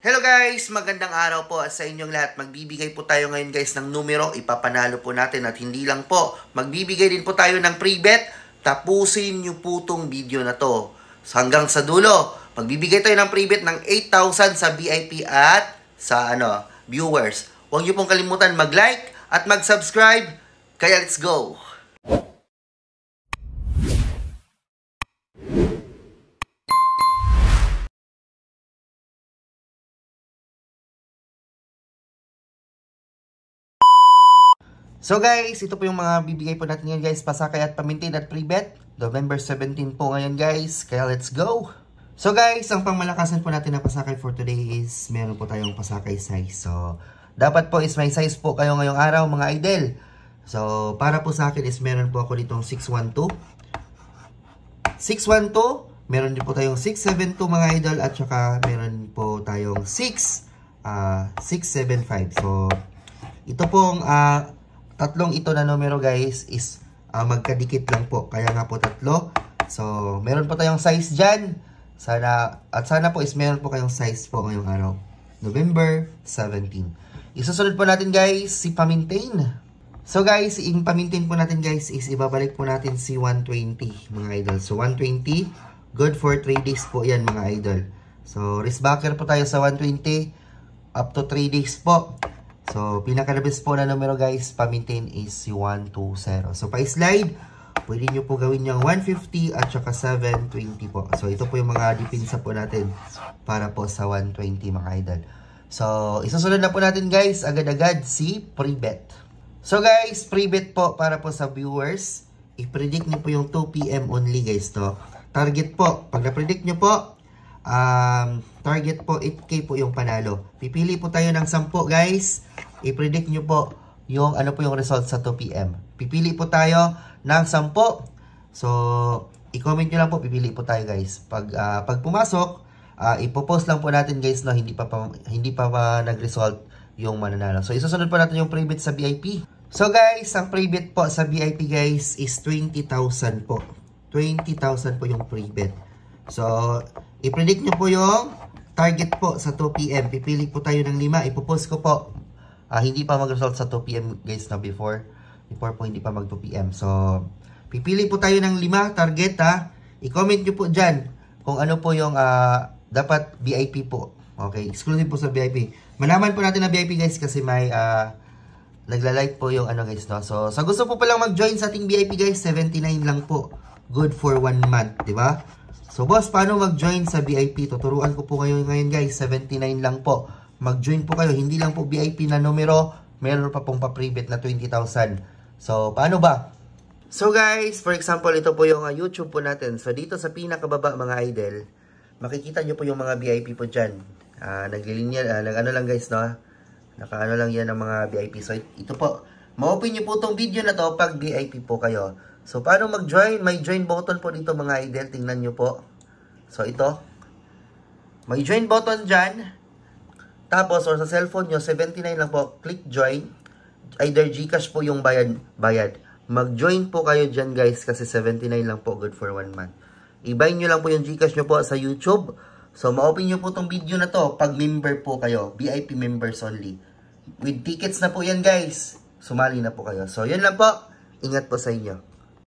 Hello guys! Magandang araw po sa inyong lahat. Magbibigay po tayo ngayon guys ng numero. Ipapanalo po natin at hindi lang po. Magbibigay din po tayo ng free bet. Tapusin nyo po tong video na to. So, hanggang sa dulo. Magbibigay tayo ng free bet ng 8,000 sa VIP at sa viewers. Huwag nyo pong kalimutan mag-like at mag-subscribe. Kaya let's go! So guys, ito po yung mga bibigay po natin ngayon guys. Pasakay at pamintin at free bet. November 17 po ngayon guys. Kaya let's go! So guys, ang pangmalakasan po natin na pasakay for today is meron po tayong pasakay size. So, dapat po is may size po kayo ngayong araw mga idol. So, para po sa akin is meron po ako ditong 612. 612. Meron din po tayong 672 mga idol. At saka meron po tayong 675. So, ito pong tatlong ito na numero guys is magkadikit lang po. Kaya nga po tatlo. So, meron po tayong size dyan. Sana po is meron po kayong size po ngayong araw. November 17. Isusunod po natin guys si pamintain. So guys, yung pamintain po natin guys is ibabalik po natin si 120 mga idol. So, 120. Good for 3 days po yan mga idol. So, risk backer po tayo sa 120. Up to 3 days po. So, pinaka-best po na numero guys, pamintain is si 120. So, pa-slide, pwede nyo po gawin yung 150 at saka 720 po. So, ito po yung mga dipinsa po natin para po sa 120 mga idol. So, isusunod na po natin guys, agad-agad si pre-bet. So, guys, pre-bet po para po sa viewers. I-predict nyo po yung 2 PM only guys to. Target po, pag na-predict nyo po, target po 8K po yung panalo. Pipili po tayo ng 10 guys. I-predict nyo po yung yung result sa 2 PM. Pipili po tayo ng 10. So, i-comment nyo lang po, pipili po tayo guys. Pag pumasok, ipopost lang po natin guys no, hindi pa nag-result yung mananalo. So, isusunod po natin yung pre-bet sa VIP. So guys, ang pre-bet po sa VIP guys is 20,000 po. 20,000 po yung pre-bet. So, i-predict nyo po yung target po sa 2 PM. Pipili po tayo ng 5. Ipopost ko po. Hindi pa mag-result sa 2 PM guys na before. Before po hindi pa mag 2 PM. So, pipili po tayo ng 5 target I-comment nyo po dyan kung ano po yung dapat VIP po. Okay, exclusive po sa VIP. Malaman po natin na VIP guys kasi may nagla-like po yung guys no. So, sa gusto po palang mag-join sa ating VIP guys, 79 lang po. Good for 1 month, di ba? So boss, paano mag-join sa VIP? Tuturuan ko po kayo ngayon guys, 79 lang po. Mag-join po kayo, hindi lang po VIP na numero, meron pa pong pa-pre-bet na 20,000. So, paano ba? So guys, for example, ito po yung YouTube po natin. So dito sa pinakababa mga idol, makikita nyo po yung mga VIP po dyan. Naglilinya, lang guys no? Naka lang yan ang mga VIP. So ito po, ma-open nyo po tong video na to pag VIP po kayo. So, paano mag-join? May join button po dito mga idol. Tingnan nyo po. So, ito. May join button dyan. Tapos, or sa cellphone nyo, 79 lang po. Click join. Either Gcash po yung bayad. Mag-join po kayo dyan guys kasi 79 lang po. Good for 1 month. I-buy nyo lang po yung Gcash nyo po sa YouTube. So, ma-open nyo po tong video na to pag member po kayo. VIP members only. With tickets na po yan guys. Sumali na po kayo. So, yun lang po. Ingat po sa inyo.